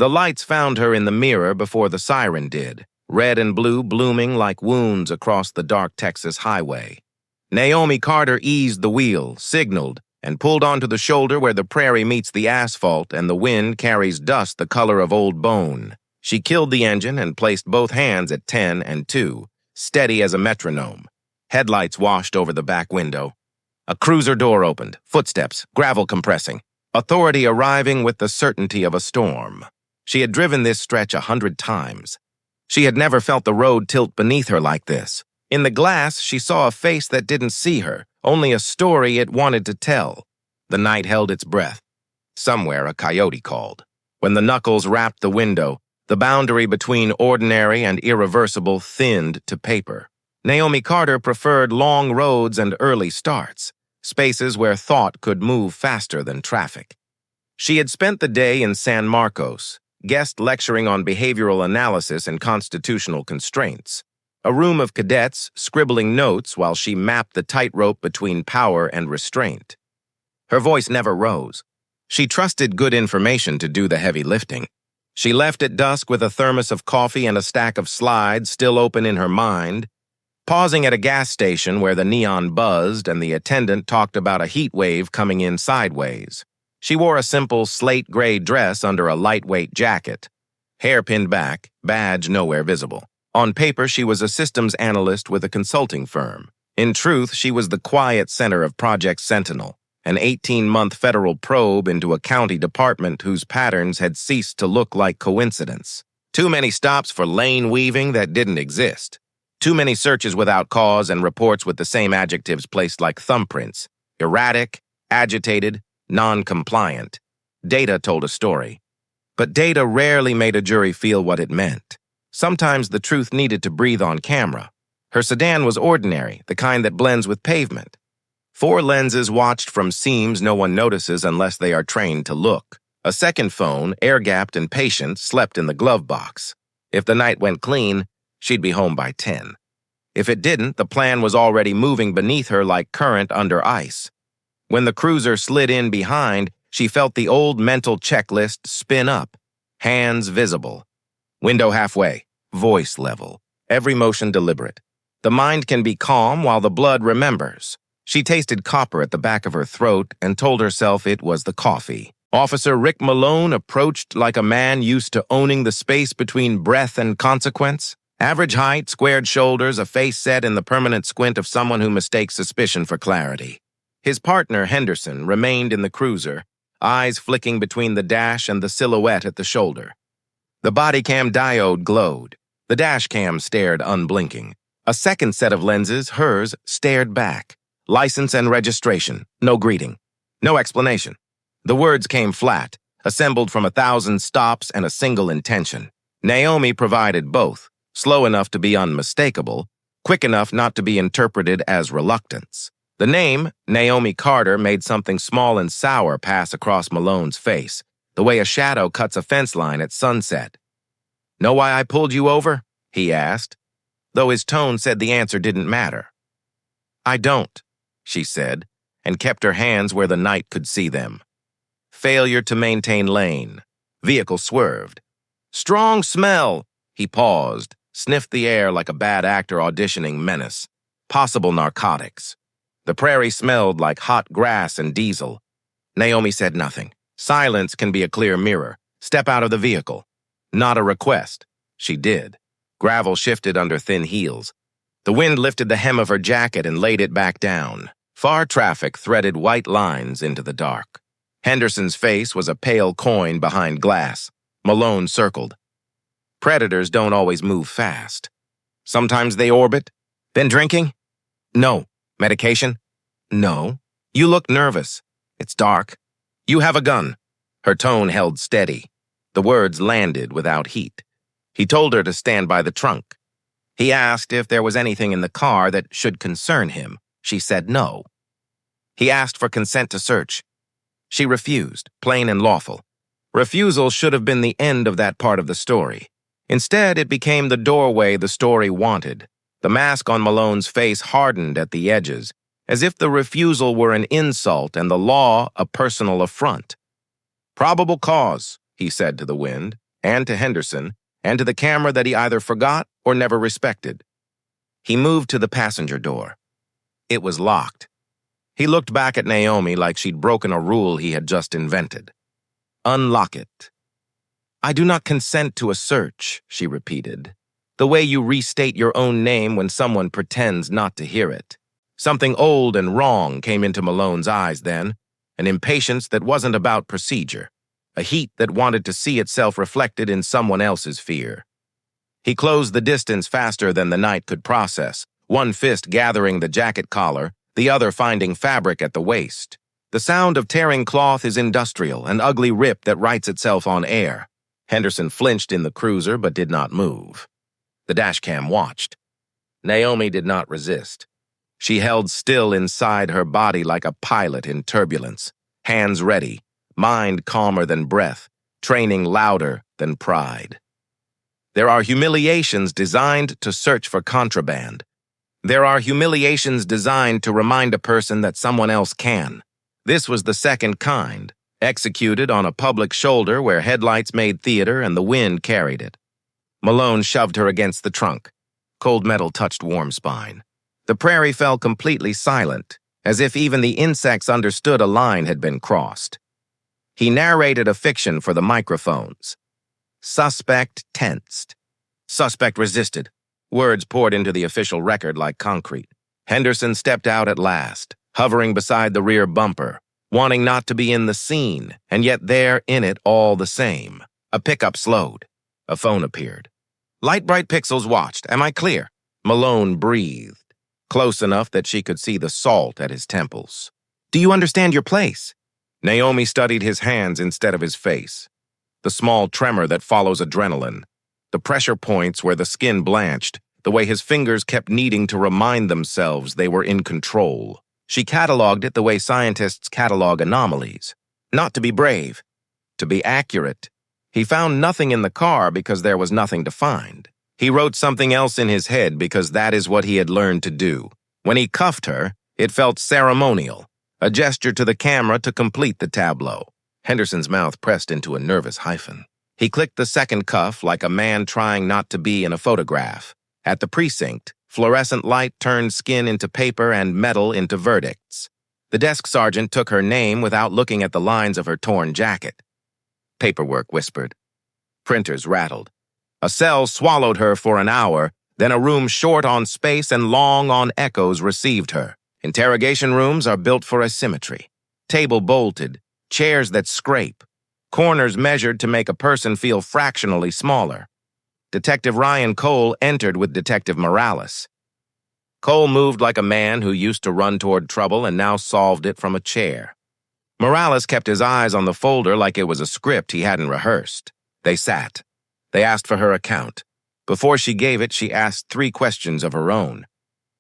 The lights found her in the mirror before the siren did, red and blue blooming like wounds across the dark Texas highway. Naomi Carter eased the wheel, signaled, and pulled onto the shoulder where the prairie meets the asphalt and the wind carries dust the color of old bone. She killed the engine and placed both hands at 10 and 2, steady as a metronome. Headlights washed over the back window. A cruiser door opened, footsteps, gravel compressing, authority arriving with the certainty of a storm. She had driven this stretch 100 times. She had never felt the road tilt beneath her like this. In the glass, she saw a face that didn't see her, only a story it wanted to tell. The night held its breath. Somewhere a coyote called. When the knuckles rapped the window, the boundary between ordinary and irreversible thinned to paper. Naomi Carter preferred long roads and early starts, spaces where thought could move faster than traffic. She had spent the day in San Marcos, guest lecturing on behavioral analysis and constitutional constraints. A room of cadets scribbling notes while she mapped the tightrope between power and restraint. Her voice never rose. She trusted good information to do the heavy lifting. She left at dusk with a thermos of coffee and a stack of slides still open in her mind, pausing at a gas station where the neon buzzed and the attendant talked about a heat wave coming in sideways. She wore a simple slate gray dress under a lightweight jacket, hair pinned back, badge nowhere visible. On paper, she was a systems analyst with a consulting firm. In truth, she was the quiet center of Project Sentinel, an 18-month federal probe into a county department whose patterns had ceased to look like coincidence. Too many stops for lane weaving that didn't exist. Too many searches without cause and reports with the same adjectives placed like thumbprints. Erratic, agitated, non-compliant. Data told a story. But data rarely made a jury feel what it meant. Sometimes the truth needed to breathe on camera. Her sedan was ordinary, the kind that blends with pavement. 4 lenses watched from seams no one notices unless they are trained to look. A second phone, air-gapped and patient, slept in the glove box. If the night went clean, she'd be home by 10. If it didn't, the plan was already moving beneath her like current under ice. When the cruiser slid in behind, she felt the old mental checklist spin up, hands visible. Window halfway, voice level, every motion deliberate. The mind can be calm while the blood remembers. She tasted copper at the back of her throat and told herself it was the coffee. Officer Rick Malone approached like a man used to owning the space between breath and consequence. Average height, squared shoulders, a face set in the permanent squint of someone who mistakes suspicion for clarity. His partner, Henderson, remained in the cruiser, eyes flicking between the dash and the silhouette at the shoulder. The body cam diode glowed. The dash cam stared unblinking. A second set of lenses, hers, stared back. License and registration. No greeting. No explanation. The words came flat, assembled from 1,000 stops and a single intention. Naomi provided both, slow enough to be unmistakable, quick enough not to be interpreted as reluctance. The name, Naomi Carter, made something small and sour pass across Malone's face, the way a shadow cuts a fence line at sunset. "Know why I pulled you over?" he asked, though his tone said the answer didn't matter. "I don't," she said, and kept her hands where the night could see them. Failure to maintain lane. Vehicle swerved. "Strong smell." He paused, sniffed the air like a bad actor auditioning menace. Possible narcotics. The prairie smelled like hot grass and diesel. Naomi said nothing. Silence can be a clear mirror. Step out of the vehicle. Not a request. She did. Gravel shifted under thin heels. The wind lifted the hem of her jacket and laid it back down. Far traffic threaded white lines into the dark. Henderson's face was a pale coin behind glass. Malone circled. Predators don't always move fast. Sometimes they orbit. Been drinking? No. Medication? No. You look nervous. It's dark. You have a gun. Her tone held steady. The words landed without heat. He told her to stand by the trunk. He asked if there was anything in the car that should concern him. She said no. He asked for consent to search. She refused, plain and lawful. Refusal should have been the end of that part of the story. Instead, it became the doorway the story wanted. The mask on Malone's face hardened at the edges, as if the refusal were an insult and the law a personal affront. "Probable cause," he said to the wind. and to Henderson, and to the camera that he either forgot or never respected. He moved to the passenger door. It was locked. He looked back at Naomi like she'd broken a rule he had just invented. "Unlock it." "I do not consent to a search," she repeated, the way you restate your own name when someone pretends not to hear it. Something old and wrong came into Malone's eyes then, an impatience that wasn't about procedure, a heat that wanted to see itself reflected in someone else's fear. He closed the distance faster than the night could process, one fist gathering the jacket collar, the other finding fabric at the waist. The sound of tearing cloth is industrial, an ugly rip that writes itself on air. Henderson flinched in the cruiser but did not move. The dashcam watched. Naomi did not resist. She held still inside her body like a pilot in turbulence, hands ready, mind calmer than breath, training louder than pride. There are humiliations designed to search for contraband. There are humiliations designed to remind a person that someone else can. This was the second kind, executed on a public shoulder where headlights made theater and the wind carried it. Malone shoved her against the trunk. Cold metal touched warm spine. The prairie fell completely silent, as if even the insects understood a line had been crossed. He narrated a fiction for the microphones. Suspect tensed. Suspect resisted. Words poured into the official record like concrete. Henderson stepped out at last, hovering beside the rear bumper, wanting not to be in the scene, and yet there in it all the same. A pickup slowed. A phone appeared. Light bright pixels watched. "Am I clear?" Malone breathed, close enough that she could see the salt at his temples. "Do you understand your place?" Naomi studied his hands instead of his face. The small tremor that follows adrenaline. The pressure points where the skin blanched, the way his fingers kept needing to remind themselves they were in control. She cataloged it the way scientists catalog anomalies. Not to be brave, to be accurate. He found nothing in the car because there was nothing to find. He wrote something else in his head because that is what he had learned to do. When he cuffed her, it felt ceremonial, a gesture to the camera to complete the tableau. Henderson's mouth pressed into a nervous hyphen. He clicked the second cuff like a man trying not to be in a photograph. At the precinct, fluorescent light turned skin into paper and metal into verdicts. The desk sergeant took her name without looking at the lines of her torn jacket. Paperwork whispered. Printers rattled. A cell swallowed her for an hour, then a room short on space and long on echoes received her. Interrogation rooms are built for asymmetry. Table bolted, chairs that scrape, corners measured to make a person feel fractionally smaller. Detective Ryan Cole entered with Detective Morales. Cole moved like a man who used to run toward trouble and now solved it from a chair. Morales kept his eyes on the folder like it was a script he hadn't rehearsed. They sat. They asked for her account. Before she gave it, she asked 3 questions of her own.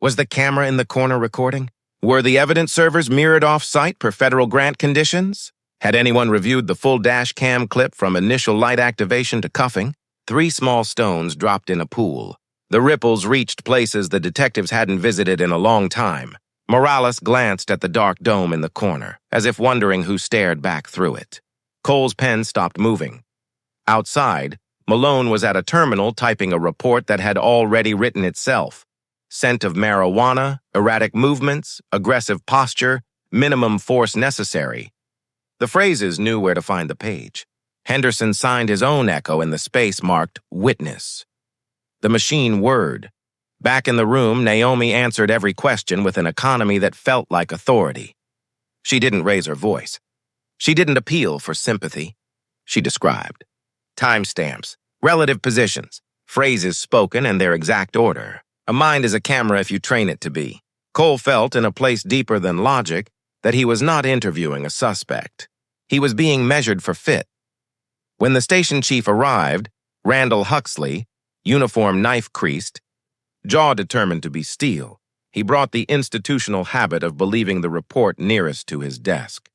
Was the camera in the corner recording? Were the evidence servers mirrored off-site per federal grant conditions? Had anyone reviewed the full dash cam clip from initial light activation to cuffing? 3 small stones dropped in a pool. The ripples reached places the detectives hadn't visited in a long time. Morales glanced at the dark dome in the corner, as if wondering who stared back through it. Cole's pen stopped moving. Outside, Malone was at a terminal typing a report that had already written itself. Scent of marijuana, erratic movements, aggressive posture, minimum force necessary. The phrases knew where to find the page. Henderson signed his own echo in the space marked witness. The machine whirred. Back in the room, Naomi answered every question with an economy that felt like authority. She didn't raise her voice. She didn't appeal for sympathy. She described. Timestamps, relative positions, phrases spoken in their exact order. A mind is a camera if you train it to be. Cole felt, in a place deeper than logic, that he was not interviewing a suspect. He was being measured for fit. When the station chief arrived, Randall Huxley, uniform knife-creased, jaw determined to be steel, he brought the institutional habit of believing the report nearest to his desk.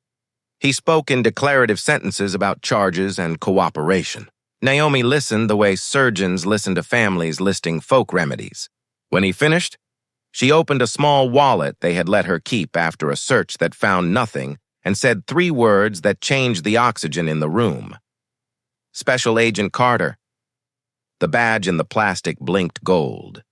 He spoke in declarative sentences about charges and cooperation. Naomi listened the way surgeons listen to families listing folk remedies. When he finished, she opened a small wallet they had let her keep after a search that found nothing and said 3 words that changed the oxygen in the room. Special Agent Carter. The badge in the plastic blinked gold.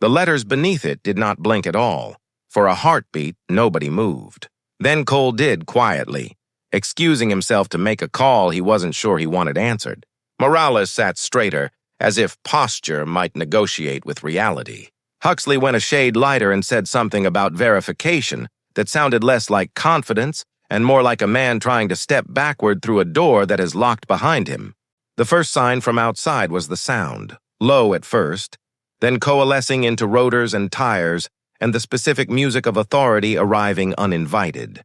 The letters beneath it did not blink at all. For a heartbeat, nobody moved. Then Cole did quietly, excusing himself to make a call he wasn't sure he wanted answered. Morales sat straighter, as if posture might negotiate with reality. Huxley went a shade lighter and said something about verification that sounded less like confidence and more like a man trying to step backward through a door that is locked behind him. The first sign from outside was the sound, low at first, then coalescing into rotors and tires and the specific music of authority arriving uninvited.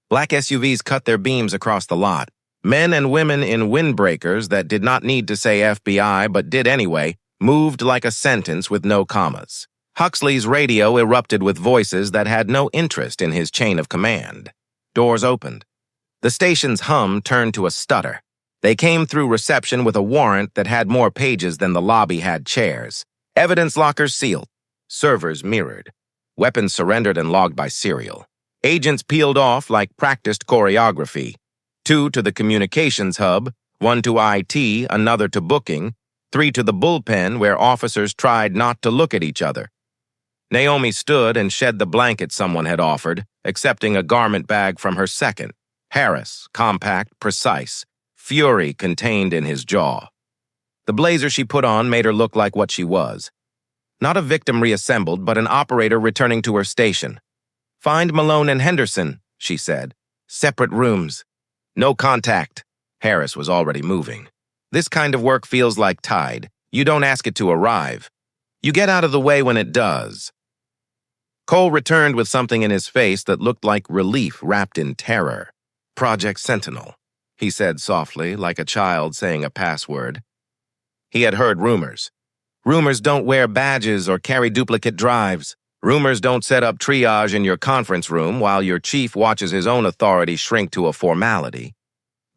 Black SUVs cut their beams across the lot. Men and women in windbreakers that did not need to say FBI but did anyway moved like a sentence with no commas. Huxley's radio erupted with voices that had no interest in his chain of command. Doors opened. The station's hum turned to a stutter. They came through reception with a warrant that had more pages than the lobby had chairs. Evidence lockers sealed. Servers mirrored. Weapons surrendered and logged by serial. Agents peeled off like practiced choreography. 2 to the communications hub, 1 to IT, another to booking, 3 to the bullpen where officers tried not to look at each other. Naomi stood and shed the blanket someone had offered, accepting a garment bag from her second. Harris, compact, precise, fury contained in his jaw. The blazer she put on made her look like what she was. Not a victim reassembled, but an operator returning to her station. "Find Malone and Henderson," she said. "Separate rooms. No contact." Harris was already moving. This kind of work feels like tide. You don't ask it to arrive. You get out of the way when it does. Cole returned with something in his face that looked like relief wrapped in terror. "Project Sentinel," he said softly, like a child saying a password. He had heard rumors. Rumors don't wear badges or carry duplicate drives. Rumors don't set up triage in your conference room while your chief watches his own authority shrink to a formality.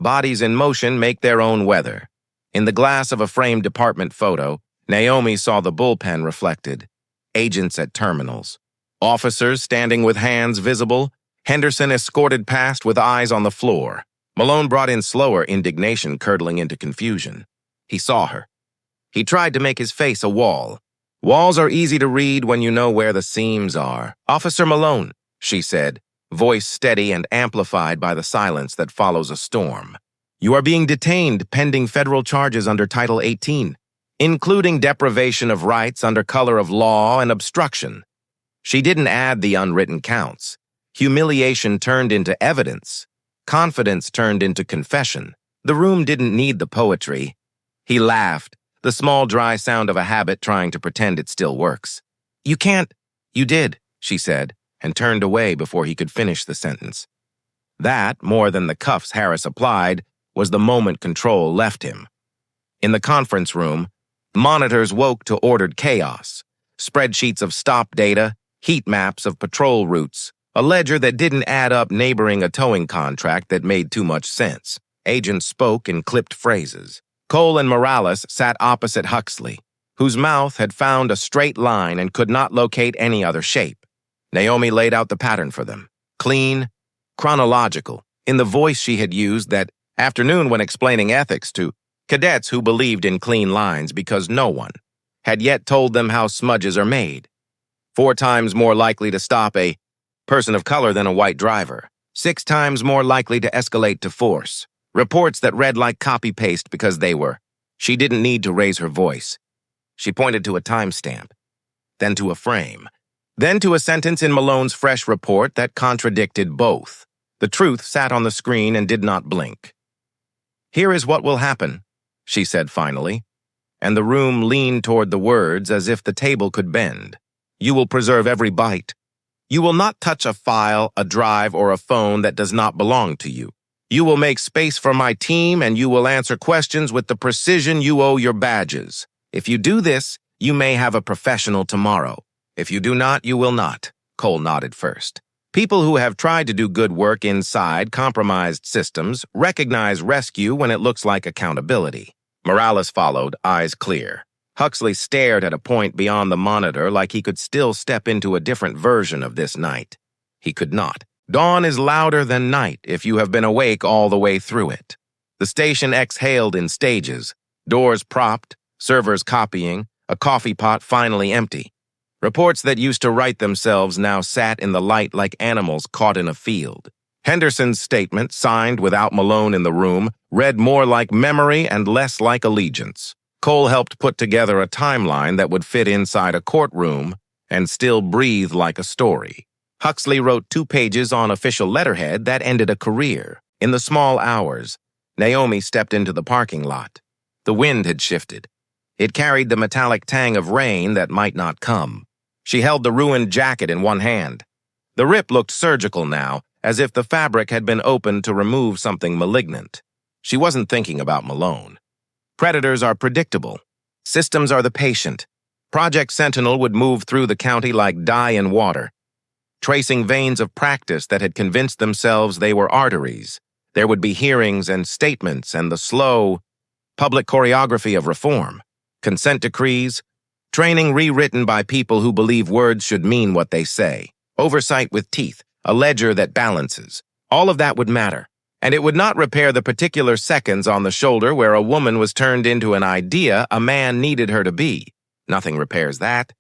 Bodies in motion make their own weather. In the glass of a framed department photo, Naomi saw the bullpen reflected. Agents at terminals. Officers standing with hands visible. Henderson escorted past with eyes on the floor. Malone brought in slower, indignation curdling into confusion. He saw her. He tried to make his face a wall. Walls are easy to read when you know where the seams are. "Officer Malone," she said, voice steady and amplified by the silence that follows a storm. "You are being detained pending federal charges under Title 18, including deprivation of rights under color of law and obstruction." She didn't add the unwritten counts. Humiliation turned into evidence. Confidence turned into confession. The room didn't need the poetry. He laughed, the small dry sound of a habit trying to pretend it still works. "You can't." "You did," she said, and turned away before he could finish the sentence. That, more than the cuffs Harris applied, was the moment control left him. In the conference room, monitors woke to ordered chaos. Spreadsheets of stop data, heat maps of patrol routes, a ledger that didn't add up neighboring a towing contract that made too much sense. Agents spoke in clipped phrases. Cole and Morales sat opposite Huxley, whose mouth had found a straight line and could not locate any other shape. Naomi laid out the pattern for them. Clean, chronological, in the voice she had used that afternoon when explaining ethics to cadets who believed in clean lines because no one had yet told them how smudges are made. 4 times more likely to stop a person of color than a white driver. 6 times more likely to escalate to force. Reports that read like copy-paste because they were. She didn't need to raise her voice. She pointed to a timestamp, then to a frame, then to a sentence in Malone's fresh report that contradicted both. The truth sat on the screen and did not blink. "Here is what will happen," she said finally, and the room leaned toward the words as if the table could bend. "You will preserve every byte. You will not touch a file, a drive, or a phone that does not belong to you. You will make space for my team, and you will answer questions with the precision you owe your badges. If you do this, you may have a professional tomorrow. If you do not, you will not." Cole nodded first. People who have tried to do good work inside compromised systems recognize rescue when it looks like accountability. Morales followed, eyes clear. Huxley stared at a point beyond the monitor like he could still step into a different version of this night. He could not. Dawn is louder than night if you have been awake all the way through it. The station exhaled in stages, doors propped, servers copying, a coffee pot finally empty. Reports that used to write themselves now sat in the light like animals caught in a field. Henderson's statement, signed without Malone in the room, read more like memory and less like allegiance. Cole helped put together a timeline that would fit inside a courtroom and still breathe like a story. Huxley wrote 2 pages on official letterhead that ended a career. In the small hours, Naomi stepped into the parking lot. The wind had shifted. It carried the metallic tang of rain that might not come. She held the ruined jacket in one hand. The rip looked surgical now, as if the fabric had been opened to remove something malignant. She wasn't thinking about Malone. Predators are predictable. Systems are the patient. Project Sentinel would move through the county like dye in water, tracing veins of practice that had convinced themselves they were arteries. There would be hearings and statements and the slow, public choreography of reform, consent decrees, training rewritten by people who believe words should mean what they say, oversight with teeth, a ledger that balances. All of that would matter, and it would not repair the particular seconds on the shoulder where a woman was turned into an idea a man needed her to be. Nothing repairs that.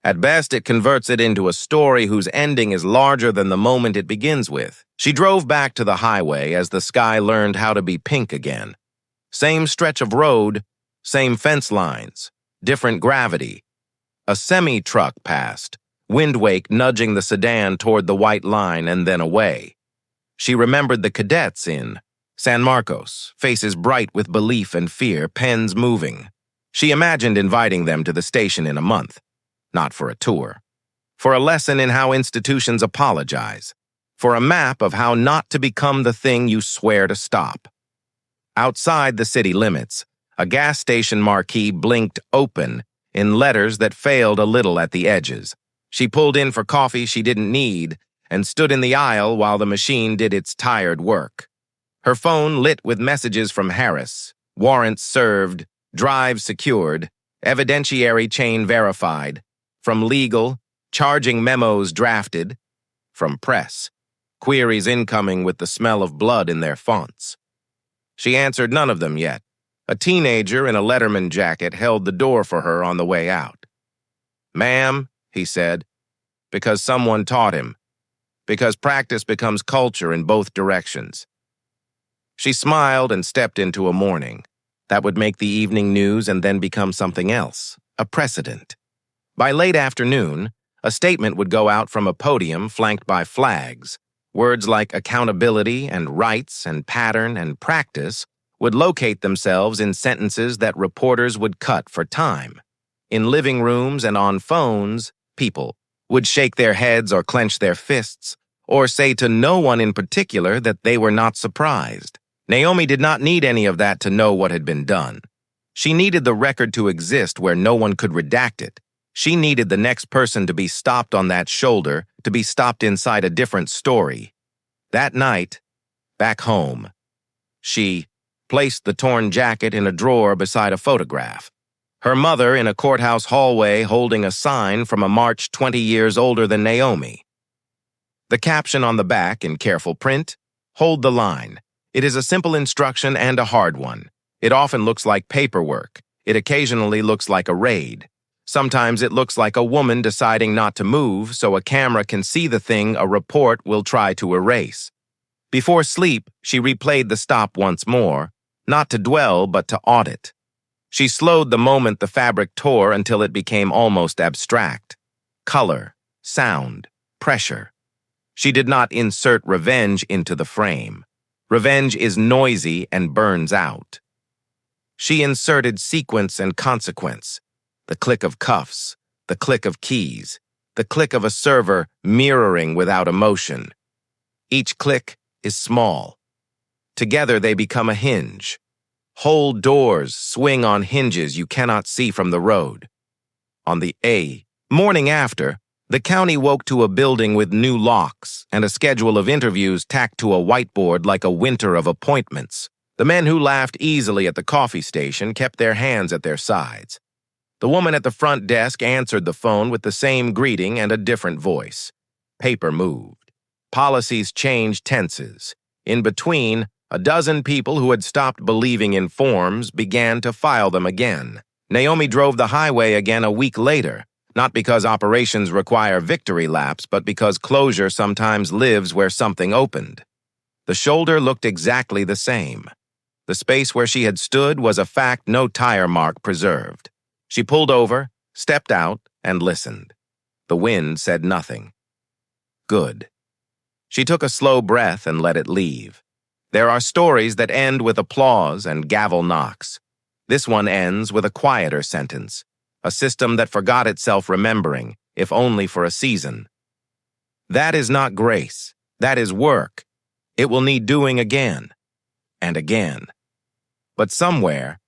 At best, it converts it into a story whose ending is larger than the moment it begins with. She drove back to the highway as the sky learned how to be pink again. Same stretch of road, same fence lines, different gravity. A semi-truck passed, wind wake nudging the sedan toward the white line and then away. She remembered the cadets in San Marcos, faces bright with belief and fear, pens moving. She imagined inviting them to the station in a month. Not for a tour. For a lesson in how institutions apologize. For a map of how not to become the thing you swear to stop. Outside the city limits, a gas station marquee blinked open in letters that failed a little at the edges. She pulled in for coffee she didn't need and stood in the aisle while the machine did its tired work. Her phone lit with messages from Harris, warrants served, drive secured, evidentiary chain verified, from legal, charging memos drafted, from press, queries incoming with the smell of blood in their fonts. She answered none of them yet. A teenager in a Letterman jacket held the door for her on the way out. "Ma'am," he said, because someone taught him, because practice becomes culture in both directions. She smiled and stepped into a morning. That would make the evening news and then become something else, a precedent. By late afternoon, a statement would go out from a podium flanked by flags. Words like accountability and rights and pattern and practice would locate themselves in sentences that reporters would cut for time. In living rooms and on phones, people would shake their heads or clench their fists, or say to no one in particular that they were not surprised. Naomi did not need any of that to know what had been done. She needed the record to exist where no one could redact it. She needed the next person to be stopped on that shoulder, to be stopped inside a different story. That night, back home, she placed the torn jacket in a drawer beside a photograph. Her mother in a courthouse hallway holding a sign from a march 20 years older than Naomi. The caption on the back in careful print, "Hold the line." It is a simple instruction and a hard one. It often looks like paperwork. It occasionally looks like a raid. Sometimes it looks like a woman deciding not to move so a camera can see the thing a report will try to erase. Before sleep, she replayed the stop once more, not to dwell but to audit. She slowed the moment the fabric tore until it became almost abstract. Color, sound, pressure. She did not insert revenge into the frame. Revenge is noisy and burns out. She inserted sequence and consequence. The click of cuffs, the click of keys, the click of a server mirroring without emotion. Each click is small. Together they become a hinge. Whole doors swing on hinges you cannot see from the road. On the morning after, the county woke to a building with new locks and a schedule of interviews tacked to a whiteboard like a winter of appointments. The men who laughed easily at the coffee station kept their hands at their sides. The woman at the front desk answered the phone with the same greeting and a different voice. Paper moved. Policies changed tenses. In between, A dozen people who had stopped believing in forms began to file them again. Naomi drove the highway again a week later, not because operations require victory laps, but because closure sometimes lives where something opened. The shoulder looked exactly the same. The space where she had stood was a fact no tire mark preserved. She pulled over, stepped out, and listened. The wind said nothing. Good. She took a slow breath and let it leave. There are stories that end with applause and gavel knocks. This one ends with a quieter sentence, a system that forgot itself remembering, if only for a season. That is not grace. That is work. It will need doing again and again. But somewhere,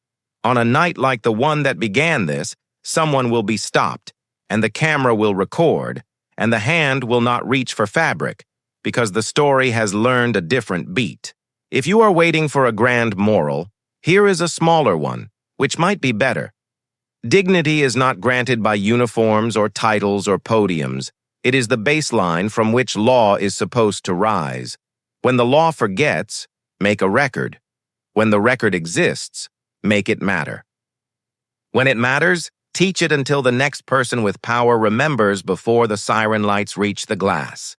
on a night like the one that began this, someone will be stopped, and the camera will record, and the hand will not reach for fabric, because the story has learned a different beat. If you are waiting for a grand moral, here is a smaller one, which might be better. Dignity is not granted by uniforms or titles or podiums. It is the baseline from which law is supposed to rise. When the law forgets, make a record. When the record exists, make it matter. When it matters, teach it until the next person with power remembers before the siren lights reach the glass.